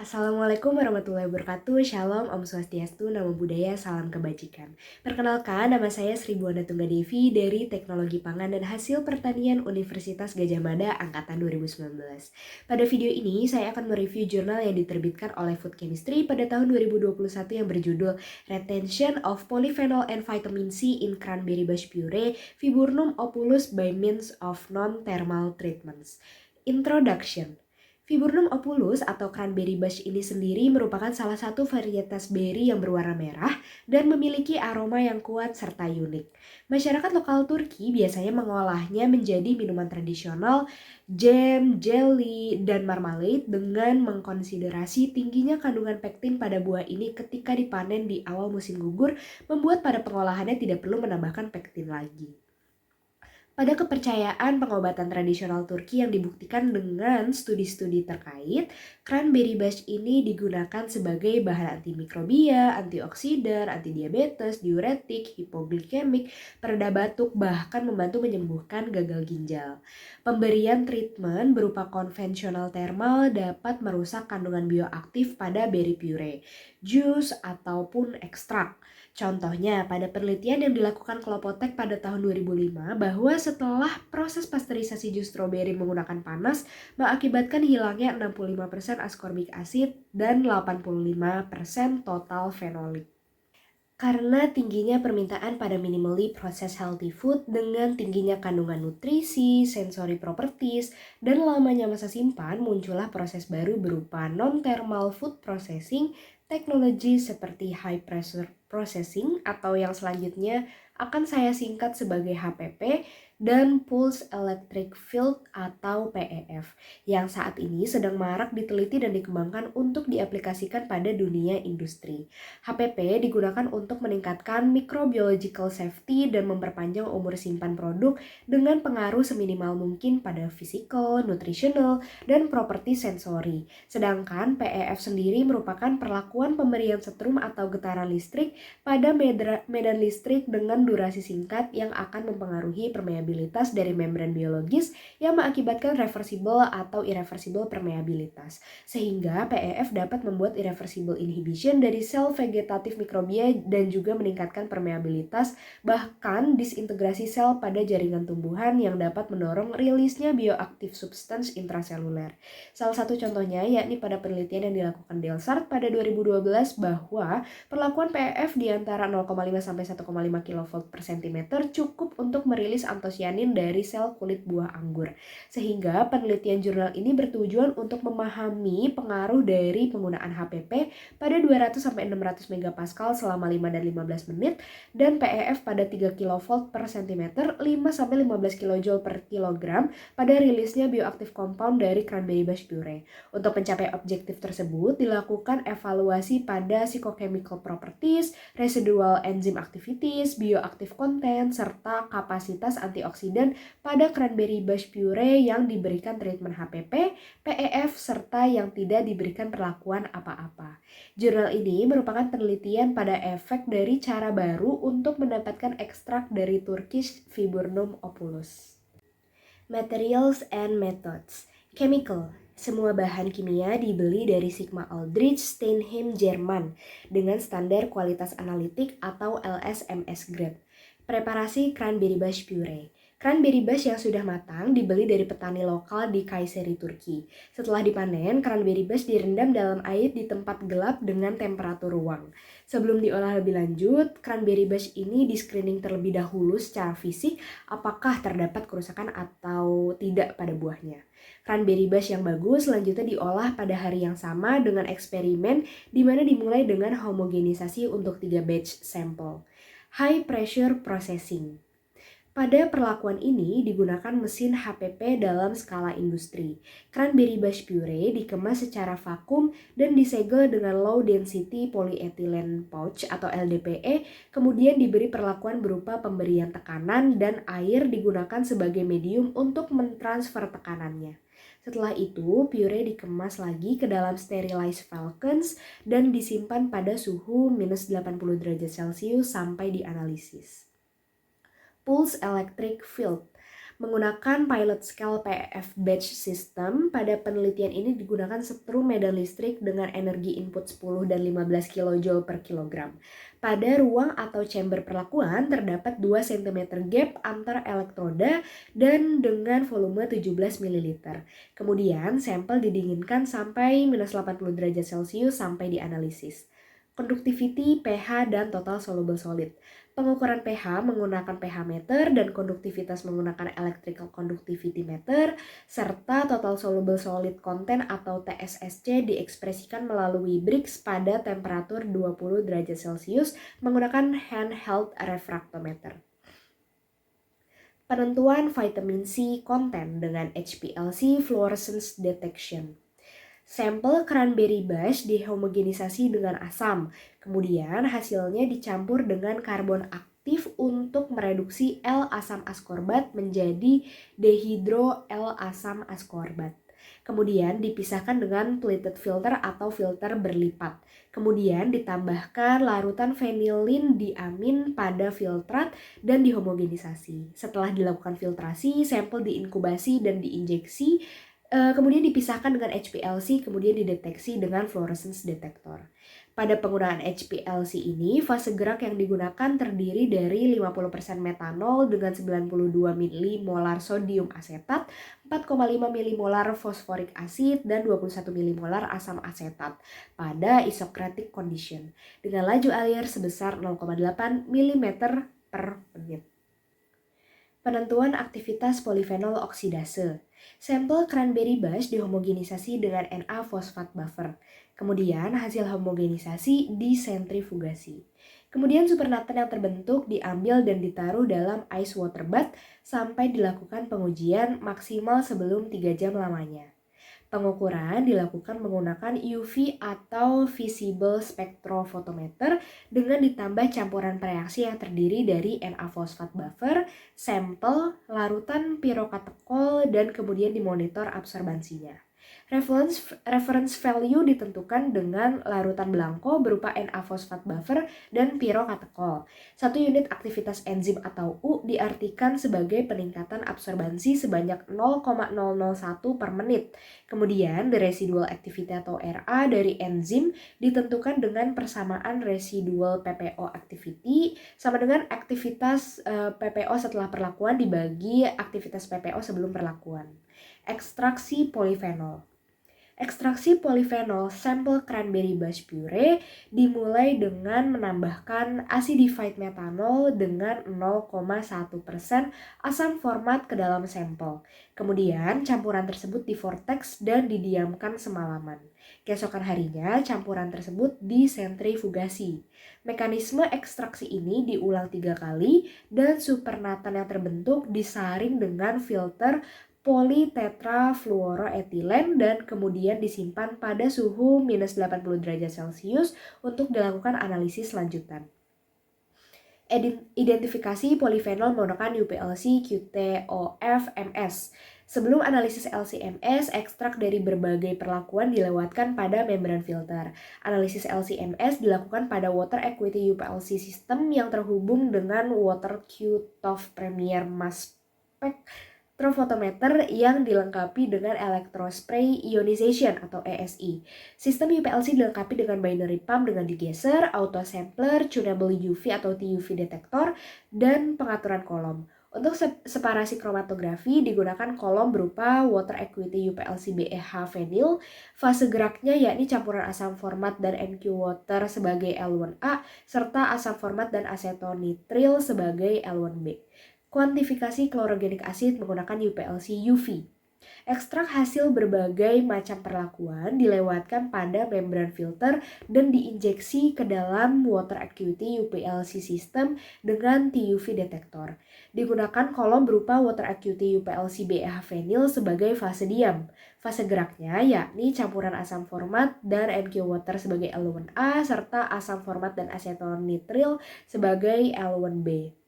Assalamualaikum warahmatullahi wabarakatuh. Shalom, Om Swastiastu, Namo Buddhaya, salam kebajikan. Perkenalkan, nama saya Sri Buana Tunggadevi dari Teknologi Pangan dan Hasil Pertanian Universitas Gadjah Mada Angkatan 2019. Pada video ini, saya akan mereview jurnal yang diterbitkan oleh Food Chemistry pada tahun 2021 yang berjudul Retention of Polyphenol and Vitamin C in Cranberry Bush Puree, Viburnum opulus by means of non-thermal treatments. Introduction. Viburnum opulus atau cranberry bush ini sendiri merupakan salah satu varietas beri yang berwarna merah dan memiliki aroma yang kuat serta unik. Masyarakat lokal Turki biasanya mengolahnya menjadi minuman tradisional, jam, jelly, dan marmalade dengan mengkonsiderasi tingginya kandungan pektin pada buah ini ketika dipanen di awal musim gugur, membuat pada pengolahannya tidak perlu menambahkan pektin lagi. Pada kepercayaan pengobatan tradisional Turki yang dibuktikan dengan studi-studi terkait, cranberry bush ini digunakan sebagai bahan antimikrobia, antioksidan, antidiabetes, diuretik, hipoglikemik, pereda batuk, bahkan membantu menyembuhkan gagal ginjal. Pemberian treatment berupa konvensional thermal dapat merusak kandungan bioaktif pada berry puree, jus, ataupun ekstrak. Contohnya, pada penelitian yang dilakukan Klopotek pada tahun 2005 bahwa setelah proses pasteurisasi jus stroberi menggunakan panas mengakibatkan hilangnya 65% ascorbic acid dan 85% total fenolik. Karena tingginya permintaan pada minimally processed healthy food dengan tingginya kandungan nutrisi, sensory properties, dan lamanya masa simpan, muncullah proses baru berupa non-thermal food processing, teknologi seperti high pressure processing atau yang selanjutnya akan saya singkat sebagai HPP, dan Pulse Electric Field atau PEF yang saat ini sedang marak diteliti dan dikembangkan untuk diaplikasikan pada dunia industri. HPP digunakan untuk meningkatkan microbiological safety dan memperpanjang umur simpan produk dengan pengaruh seminimal mungkin pada physical, nutritional, dan properti sensori. Sedangkan PEF sendiri merupakan perlakuan pemberian setrum atau getaran listrik pada medan listrik dengan durasi singkat yang akan mempengaruhi permeabilitas dari membran biologis yang mengakibatkan reversible atau irreversible permeabilitas. Sehingga PEF dapat membuat irreversible inhibition dari sel vegetatif mikrobia dan juga meningkatkan permeabilitas, bahkan disintegrasi sel pada jaringan tumbuhan yang dapat mendorong rilisnya bioaktif substance intraseluler. Salah satu contohnya yakni pada penelitian yang dilakukan Delsart pada 2012 bahwa perlakuan PEF di antara 0,5 sampai 1,5 kV per cm cukup untuk merilis antosianin dari sel kulit buah anggur. Sehingga penelitian jurnal ini bertujuan untuk memahami pengaruh dari penggunaan HPP pada 200 sampai 600 megapascal selama 5 dan 15 menit dan PEF pada 3 kV per cm 5 sampai 15 kJ per kilogram pada rilisnya bioaktif compound dari cranberry bush puree. Untuk mencapai objektif tersebut dilakukan evaluasi pada psychochemical properties, residual enzyme activities, bioactive content, serta kapasitas antioksidan pada cranberry bush puree yang diberikan treatment HPP, PEF, serta yang tidak diberikan perlakuan apa-apa. Jurnal ini merupakan penelitian pada efek dari cara baru untuk mendapatkan ekstrak dari Turkish Viburnum opulus. Materials and Methods. Chemical. Semua bahan kimia dibeli dari Sigma Aldrich Steinheim Jerman dengan standar kualitas analitik atau LSMS grade. Preparasi cranberry bush puree. Cranberry bush yang sudah matang dibeli dari petani lokal di Kayseri, Turki. Setelah dipanen, cranberry bush direndam dalam air di tempat gelap dengan temperatur ruang. Sebelum diolah lebih lanjut, cranberry bush ini di-screening terlebih dahulu secara fisik apakah terdapat kerusakan atau tidak pada buahnya. Cranberry bush yang bagus selanjutnya diolah pada hari yang sama dengan eksperimen di mana dimulai dengan homogenisasi untuk 3 batch sampel. High pressure processing. Pada perlakuan ini digunakan mesin HPP dalam skala industri. Cranberry bush puree dikemas secara vakum dan disegel dengan low density polyethylene pouch atau LDPE, kemudian diberi perlakuan berupa pemberian tekanan dan air digunakan sebagai medium untuk mentransfer tekanannya. Setelah itu, puree dikemas lagi ke dalam sterilized falcons dan disimpan pada suhu minus 80 derajat Celcius sampai dianalisis. Pulse Electric Field. Menggunakan pilot scale PF batch system, pada penelitian ini digunakan setrum medan listrik dengan energi input 10 dan 15 kJ per kilogram. Pada ruang atau chamber perlakuan terdapat 2 cm gap antar elektroda dan dengan volume 17 ml. Kemudian sampel didinginkan sampai minus 80 derajat Celcius sampai dianalisis. Conductivity, pH, dan total soluble solid. Pengukuran pH menggunakan pH meter dan konduktivitas menggunakan electrical conductivity meter, serta total soluble solid content atau TSSC diekspresikan melalui Brix pada temperatur 20 derajat Celcius menggunakan handheld refractometer. Penentuan vitamin C content dengan HPLC fluorescence detection. Sampel cranberry bush dihomogenisasi dengan asam, kemudian hasilnya dicampur dengan karbon aktif untuk mereduksi L-asam askorbat menjadi dehidro L-asam askorbat. Kemudian dipisahkan dengan plated filter atau filter berlipat. Kemudian ditambahkan larutan vanillin diamin pada filtrat dan dihomogenisasi. Setelah dilakukan filtrasi, sampel diinkubasi dan diinjeksi. Kemudian dipisahkan dengan HPLC, kemudian dideteksi dengan fluorescence detector. Pada penggunaan HPLC ini, fase gerak yang digunakan terdiri dari 50% metanol dengan 92 milimolar sodium asetat, 4,5 milimolar fosforik asid, dan 21 milimolar asam asetat pada isocratic condition dengan laju air sebesar 0,8 mm per menit. Penentuan aktivitas polifenol oksidase. Sampel cranberry bush dihomogenisasi dengan Na-fosfat buffer. Kemudian hasil homogenisasi disentrifugasi. Kemudian supernatant yang terbentuk diambil dan ditaruh dalam ice water bath sampai dilakukan pengujian maksimal sebelum 3 jam lamanya. Pengukuran dilakukan menggunakan UV atau visible spectrophotometer dengan ditambah campuran reaksi yang terdiri dari Na-fosfat buffer, sampel, larutan pirokatekol, dan kemudian dimonitor absorbansinya. Reference value ditentukan dengan larutan belangko berupa Na-fosfat buffer dan pirokatekol. 1 unit aktivitas enzim atau U diartikan sebagai peningkatan absorbansi sebanyak 0,001 per menit. Kemudian the residual activity atau Ra dari enzim ditentukan dengan persamaan residual PPO activity sama dengan aktivitas PPO setelah perlakuan dibagi aktivitas PPO sebelum perlakuan. Ekstraksi polifenol. Ekstraksi polifenol sampel cranberry bush puree dimulai dengan menambahkan acidified metanol dengan 0,1% asam format ke dalam sampel. Kemudian campuran tersebut divortex dan didiamkan semalaman. Keesokan harinya campuran tersebut disentrifugasi. Mekanisme ekstraksi ini diulang 3 kali dan supernatant yang terbentuk disaring dengan filter politetrafluoroetilen dan kemudian disimpan pada suhu minus 80 derajat Celcius untuk dilakukan analisis lanjutan. Identifikasi polifenol menggunakan UPLC QTOF-MS. Sebelum analisis LC-MS, ekstrak dari berbagai perlakuan dilewatkan pada membran filter. Analisis LC-MS dilakukan pada water equity UPLC system yang terhubung dengan water QTOF Premier Mass Spec Spectrophotometer yang dilengkapi dengan electrospray ionization atau ESI. Sistem UPLC dilengkapi dengan binary pump dengan digeser, auto sampler, tunable UV atau TUV detektor, dan pengaturan kolom. Untuk separasi kromatografi digunakan kolom berupa water equity UPLC BEH vinyl, fase geraknya yakni campuran asam format dan NQ water sebagai L1A, serta asam format dan asetonitril sebagai L1B. Kuantifikasi klorogenik asid menggunakan UPLC UV. Ekstrak hasil berbagai macam perlakuan dilewatkan pada membran filter dan diinjeksi ke dalam water acuity UPLC system dengan TUV detektor. Digunakan kolom berupa water acuity UPLC BEH vinyl sebagai fase diam. Fase geraknya yakni campuran asam format dan NQ water sebagai L1A serta asam format dan asetonitril sebagai L1B.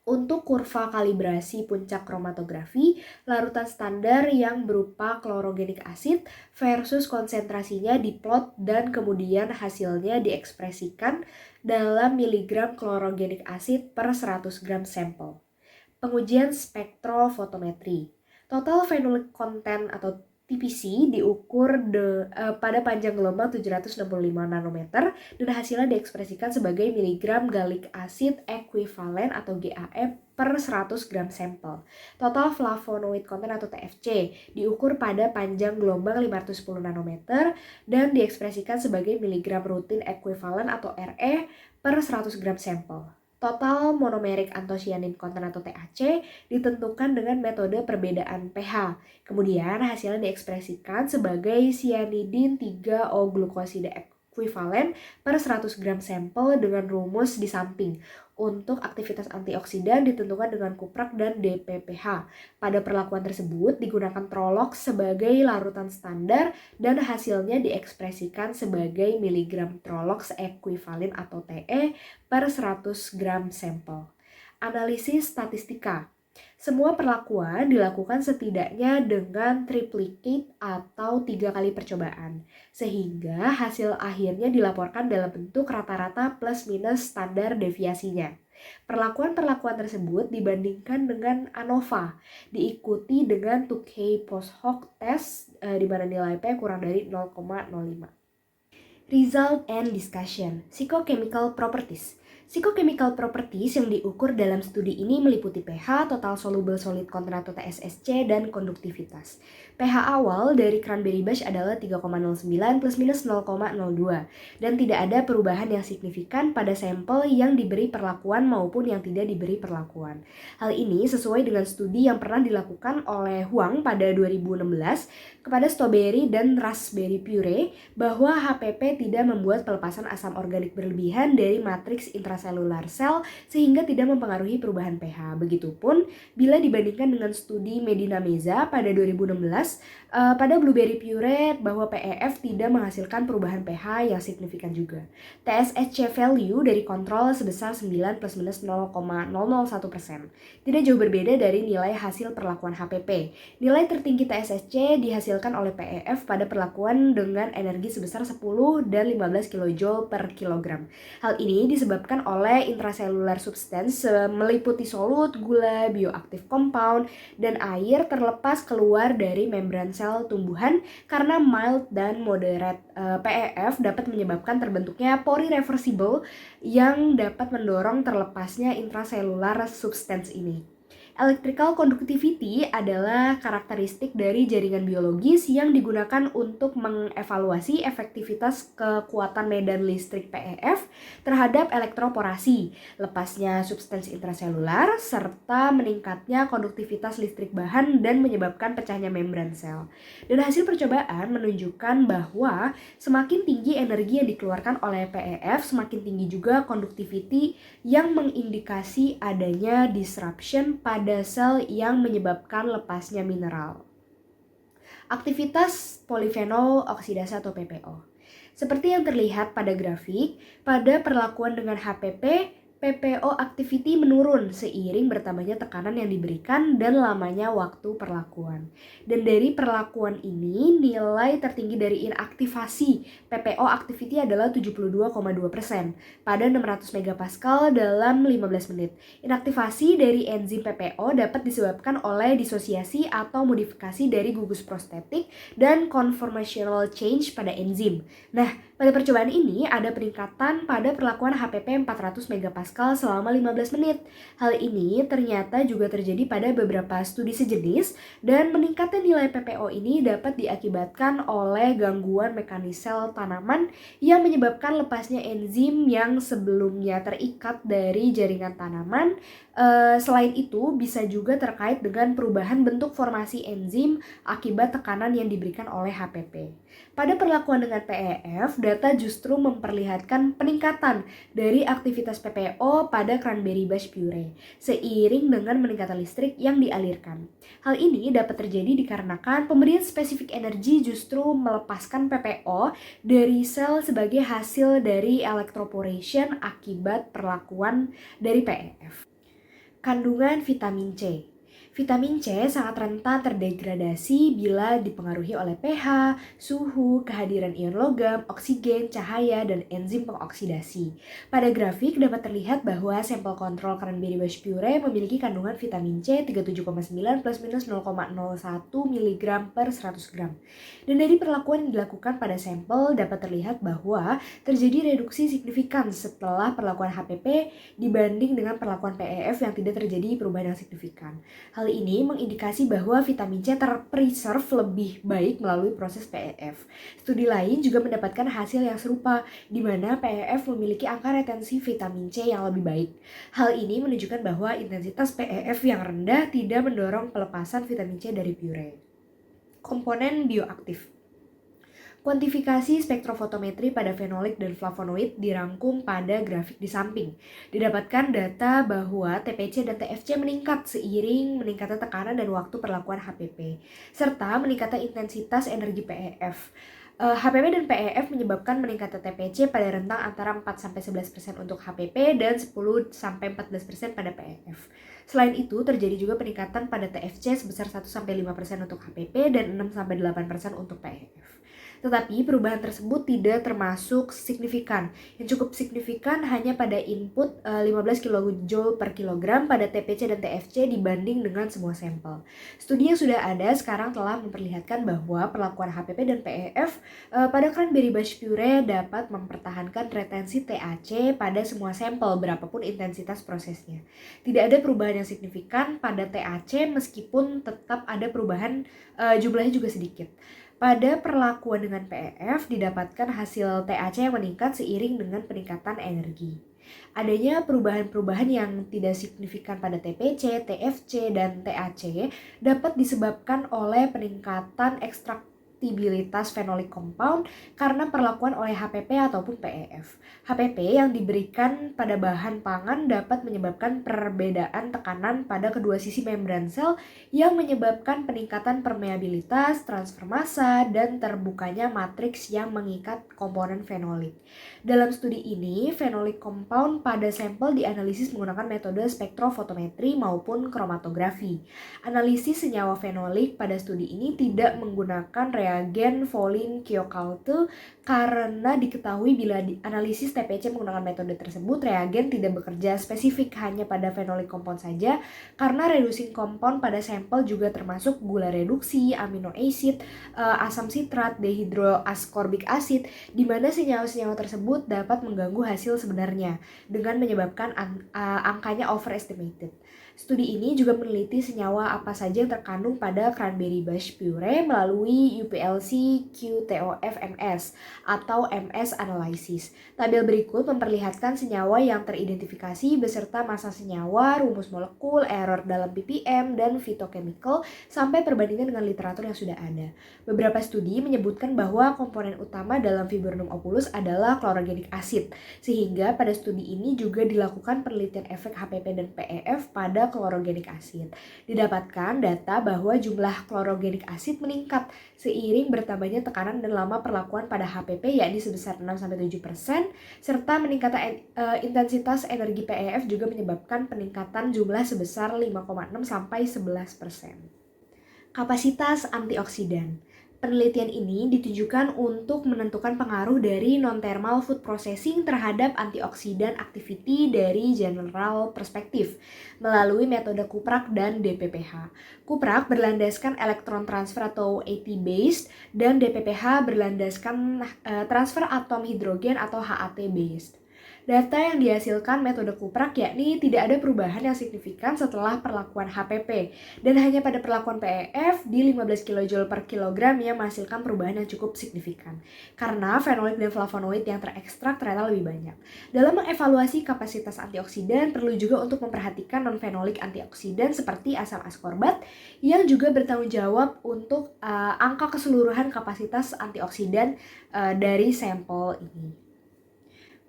Untuk kurva kalibrasi puncak kromatografi, larutan standar yang berupa klorogenik asid versus konsentrasinya diplot dan kemudian hasilnya diekspresikan dalam miligram klorogenik asid per 100 gram sampel. Pengujian spektrofotometri. Total phenolic content atau TPC diukur pada panjang gelombang 765 nanometer dan hasilnya diekspresikan sebagai miligram gallic acid ekuivalen atau GAE per 100 gram sampel. Total flavonoid content atau TFC diukur pada panjang gelombang 510 nanometer dan diekspresikan sebagai miligram rutin ekuivalen atau RE per 100 gram sampel. Total monomeric anthocyanin content atau TAC ditentukan dengan metode perbedaan pH. Kemudian hasilnya diekspresikan sebagai cyanidin 3O-glukosida ekuivalen per 100 gram sampel dengan rumus di samping. Untuk aktivitas antioksidan ditentukan dengan kuprak dan DPPH. Pada perlakuan tersebut digunakan Trolox sebagai larutan standar dan hasilnya diekspresikan sebagai miligram Trolox ekuivalen atau TE per 100 gram sampel. Analisis statistika. Semua perlakuan dilakukan setidaknya dengan triplicate atau 3 kali percobaan, sehingga hasil akhirnya dilaporkan dalam bentuk rata-rata plus minus standar deviasinya. Perlakuan-perlakuan tersebut dibandingkan dengan ANOVA, diikuti dengan Tukey post hoc test di mana nilai P kurang dari 0,05. Result and discussion. Physicochemical properties. Physicochemical properties yang diukur dalam studi ini meliputi pH, total soluble solid content atau TSSC, dan konduktivitas. pH awal dari cranberry bush adalah 3,09 plus minus 0,02 dan tidak ada perubahan yang signifikan pada sampel yang diberi perlakuan maupun yang tidak diberi perlakuan. Hal ini sesuai dengan studi yang pernah dilakukan oleh Huang pada 2016 kepada strawberry dan raspberry puree bahwa HPP tidak membuat pelepasan asam organik berlebihan dari matriks intraselular sel sehingga tidak mempengaruhi perubahan pH. Begitupun bila dibandingkan dengan studi Medina Meza pada 2016 pada blueberry puree bahwa PEF tidak menghasilkan perubahan pH yang signifikan juga. TSSC value dari kontrol sebesar 9 plus minus 0,001%. Tidak jauh berbeda dari nilai hasil perlakuan HPP. Nilai tertinggi TSSC dihasilkan oleh PEF pada perlakuan dengan energi sebesar 10 dan 15 kJ per kilogram. Hal ini disebabkan oleh intracellular substance meliputi solut, gula, bioaktif compound, dan air terlepas keluar dari membran sel tumbuhan karena mild dan moderate. PEF dapat menyebabkan terbentuknya pori reversible yang dapat mendorong terlepasnya intracellular substance ini. Electrical conductivity adalah karakteristik dari jaringan biologis yang digunakan untuk mengevaluasi efektivitas kekuatan medan listrik PEF terhadap elektroporasi, lepasnya substansi intraselular, serta meningkatnya konduktivitas listrik bahan dan menyebabkan pecahnya membran sel. Dan hasil percobaan menunjukkan bahwa semakin tinggi energi yang dikeluarkan oleh PEF, semakin tinggi juga conductivity yang mengindikasi adanya disruption pada sel yang menyebabkan lepasnya mineral. Aktivitas polifenol oksidasi atau PPO. Seperti yang terlihat pada grafik, pada perlakuan dengan HPP, PPO activity menurun seiring bertambahnya tekanan yang diberikan dan lamanya waktu perlakuan. Dan dari perlakuan ini, nilai tertinggi dari inaktivasi PPO activity adalah 72,2% pada 600 megapascal dalam 15 menit. Inaktivasi dari enzim PPO dapat disebabkan oleh disosiasi atau modifikasi dari gugus prostetik dan conformational change pada enzim. Nah, pada percobaan ini ada peningkatan pada perlakuan HPP 400 megapascal selama 15 menit. Hal ini ternyata juga terjadi pada beberapa studi sejenis dan meningkatnya nilai PPO ini dapat diakibatkan oleh gangguan mekanisme tanaman yang menyebabkan lepasnya enzim yang sebelumnya terikat dari jaringan tanaman. Selain itu bisa juga terkait dengan perubahan bentuk formasi enzim akibat tekanan yang diberikan oleh HPP. Pada perlakuan dengan PEF, data justru memperlihatkan peningkatan dari aktivitas PPO pada cranberry bush puree seiring dengan meningkatan listrik yang dialirkan. Hal ini dapat terjadi dikarenakan pemberian spesifik energi justru melepaskan PPO dari sel sebagai hasil dari electroporation akibat perlakuan dari PEF. Kandungan vitamin C. Vitamin C sangat rentan terdegradasi bila dipengaruhi oleh pH, suhu, kehadiran ion logam, oksigen, cahaya, dan enzim pengoksidasi. Pada grafik dapat terlihat bahwa sampel kontrol cranberry bush puree memiliki kandungan vitamin C 37,9 plus minus 0,01 mg per 100 gram. Dan dari perlakuan yang dilakukan pada sampel dapat terlihat bahwa terjadi reduksi signifikan setelah perlakuan HPP dibanding dengan perlakuan PEF yang tidak terjadi perubahan yang signifikan. Hal ini mengindikasi bahwa vitamin C terpreserve lebih baik melalui proses PEF. Studi lain juga mendapatkan hasil yang serupa, di mana PEF memiliki angka retensi vitamin C yang lebih baik. Hal ini menunjukkan bahwa intensitas PEF yang rendah tidak mendorong pelepasan vitamin C dari puree. Komponen bioaktif. Kuantifikasi spektrofotometri pada fenolik dan flavonoid dirangkum pada grafik di samping. Didapatkan data bahwa TPC dan TFC meningkat seiring meningkatnya tekanan dan waktu perlakuan HPP, serta meningkatnya intensitas energi PEF. HPP dan PEF menyebabkan meningkatnya TPC pada rentang antara 4-11% untuk HPP dan 10-14% pada PEF. Selain itu, terjadi juga peningkatan pada TFC sebesar 1-5% untuk HPP dan 6-8% untuk PEF. Tetapi perubahan tersebut tidak termasuk signifikan. Yang cukup signifikan hanya pada input 15 kJ per kilogram pada TPC dan TFC dibanding dengan semua sampel. Studi yang sudah ada sekarang telah memperlihatkan bahwa perlakuan HPP dan PEF pada cranberry bush puree dapat mempertahankan retensi TAC pada semua sampel berapapun intensitas prosesnya. Tidak ada perubahan yang signifikan pada TAC meskipun tetap ada perubahan jumlahnya juga sedikit. Pada perlakuan dengan PEF didapatkan hasil TAC yang meningkat seiring dengan peningkatan energi. Adanya perubahan-perubahan yang tidak signifikan pada TPC, TFC, dan TAC dapat disebabkan oleh peningkatan ekstraktibilitas phenolic compound karena perlakuan oleh HPP ataupun PEF. HPP yang diberikan pada bahan pangan dapat menyebabkan perbedaan tekanan pada kedua sisi membran sel yang menyebabkan peningkatan permeabilitas, transfer massa, dan terbukanya matriks yang mengikat komponen fenolik. Dalam studi ini, phenolic compound pada sampel dianalisis menggunakan metode spektrofotometri maupun kromatografi. Analisis senyawa fenolik pada studi ini tidak menggunakan reagen Volin-Kiokalte karena diketahui bila analisis TPC menggunakan metode tersebut, reagen tidak bekerja spesifik hanya pada phenolic compound saja, karena reducing compound pada sampel juga termasuk gula reduksi, amino acid, asam sitrat, dehidroascorbic acid, di mana senyawa-senyawa tersebut dapat mengganggu hasil sebenarnya dengan menyebabkan angkanya overestimated. Studi ini juga meneliti senyawa apa saja yang terkandung pada cranberry bush puree melalui UPLC QTOF-MS atau MS analysis. Tabel berikut memperlihatkan senyawa yang teridentifikasi beserta massa senyawa, rumus molekul, error dalam ppm, dan phytochemical sampai perbandingan dengan literatur yang sudah ada. Beberapa studi menyebutkan bahwa komponen utama dalam Viburnum opulus adalah chlorogenic acid, sehingga pada studi ini juga dilakukan penelitian efek HPP dan PEF pada chlorogenic acid. Didapatkan data bahwa jumlah chlorogenic acid meningkat seiring bertambahnya tekanan dan lama perlakuan pada HPP yakni sebesar 6-7%, serta meningkatnya intensitas energi PEF juga menyebabkan peningkatan jumlah sebesar 5,6-11%. Kapasitas antioksidan. Penelitian ini ditujukan untuk menentukan pengaruh dari non-thermal food processing terhadap antioksidan activity dari general perspektif melalui metode Kuprak dan DPPH. Kuprak berlandaskan elektron transfer atau AT-based dan DPPH berlandaskan transfer atom hidrogen atau HAT-based. Data yang dihasilkan metode Kuprak yakni tidak ada perubahan yang signifikan setelah perlakuan HPP dan hanya pada perlakuan PEF di 15 kJ per kilogram yang menghasilkan perubahan yang cukup signifikan karena fenolik dan flavonoid yang terekstrak ternyata lebih banyak. Dalam mengevaluasi kapasitas antioksidan perlu juga untuk memperhatikan non-fenolik antioksidan seperti asam askorbat yang juga bertanggung jawab untuk angka keseluruhan kapasitas antioksidan dari sampel ini.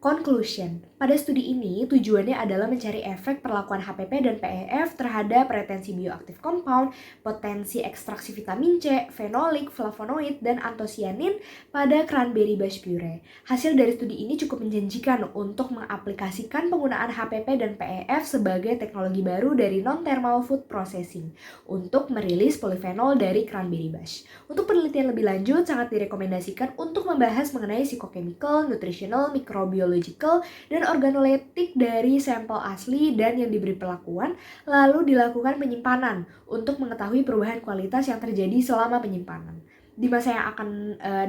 Conclusion, pada studi ini tujuannya adalah mencari efek perlakuan HPP dan PEF terhadap retensi bioaktif compound, potensi ekstraksi vitamin C, fenolik, flavonoid, dan antosianin pada cranberry bush puree. Hasil dari studi ini cukup menjanjikan untuk mengaplikasikan penggunaan HPP dan PEF sebagai teknologi baru dari non-thermal food processing untuk merilis polifenol dari cranberry bush. Untuk penelitian lebih lanjut, sangat direkomendasikan untuk membahas mengenai psikochemical, nutritional, microbiological, dan organoleptik dari sampel asli dan yang diberi perlakuan, lalu dilakukan penyimpanan untuk mengetahui perubahan kualitas yang terjadi selama penyimpanan. Di masa yang akan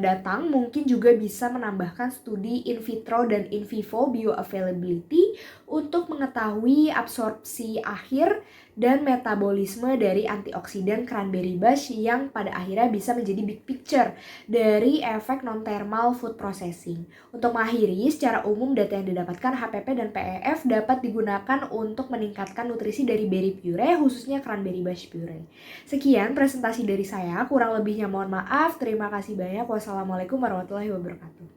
datang, mungkin juga bisa menambahkan studi in vitro dan in vivo bioavailability untuk mengetahui absorpsi akhir dan metabolisme dari antioksidan cranberry bush yang pada akhirnya bisa menjadi big picture dari efek non-thermal food processing. Untuk mengakhiri, secara umum data yang didapatkan HPP dan PEF dapat digunakan untuk meningkatkan nutrisi dari berry puree, khususnya cranberry bush puree. Sekian presentasi dari saya, kurang lebihnya mohon maaf. Terima kasih banyak. Wassalamualaikum warahmatullahi wabarakatuh.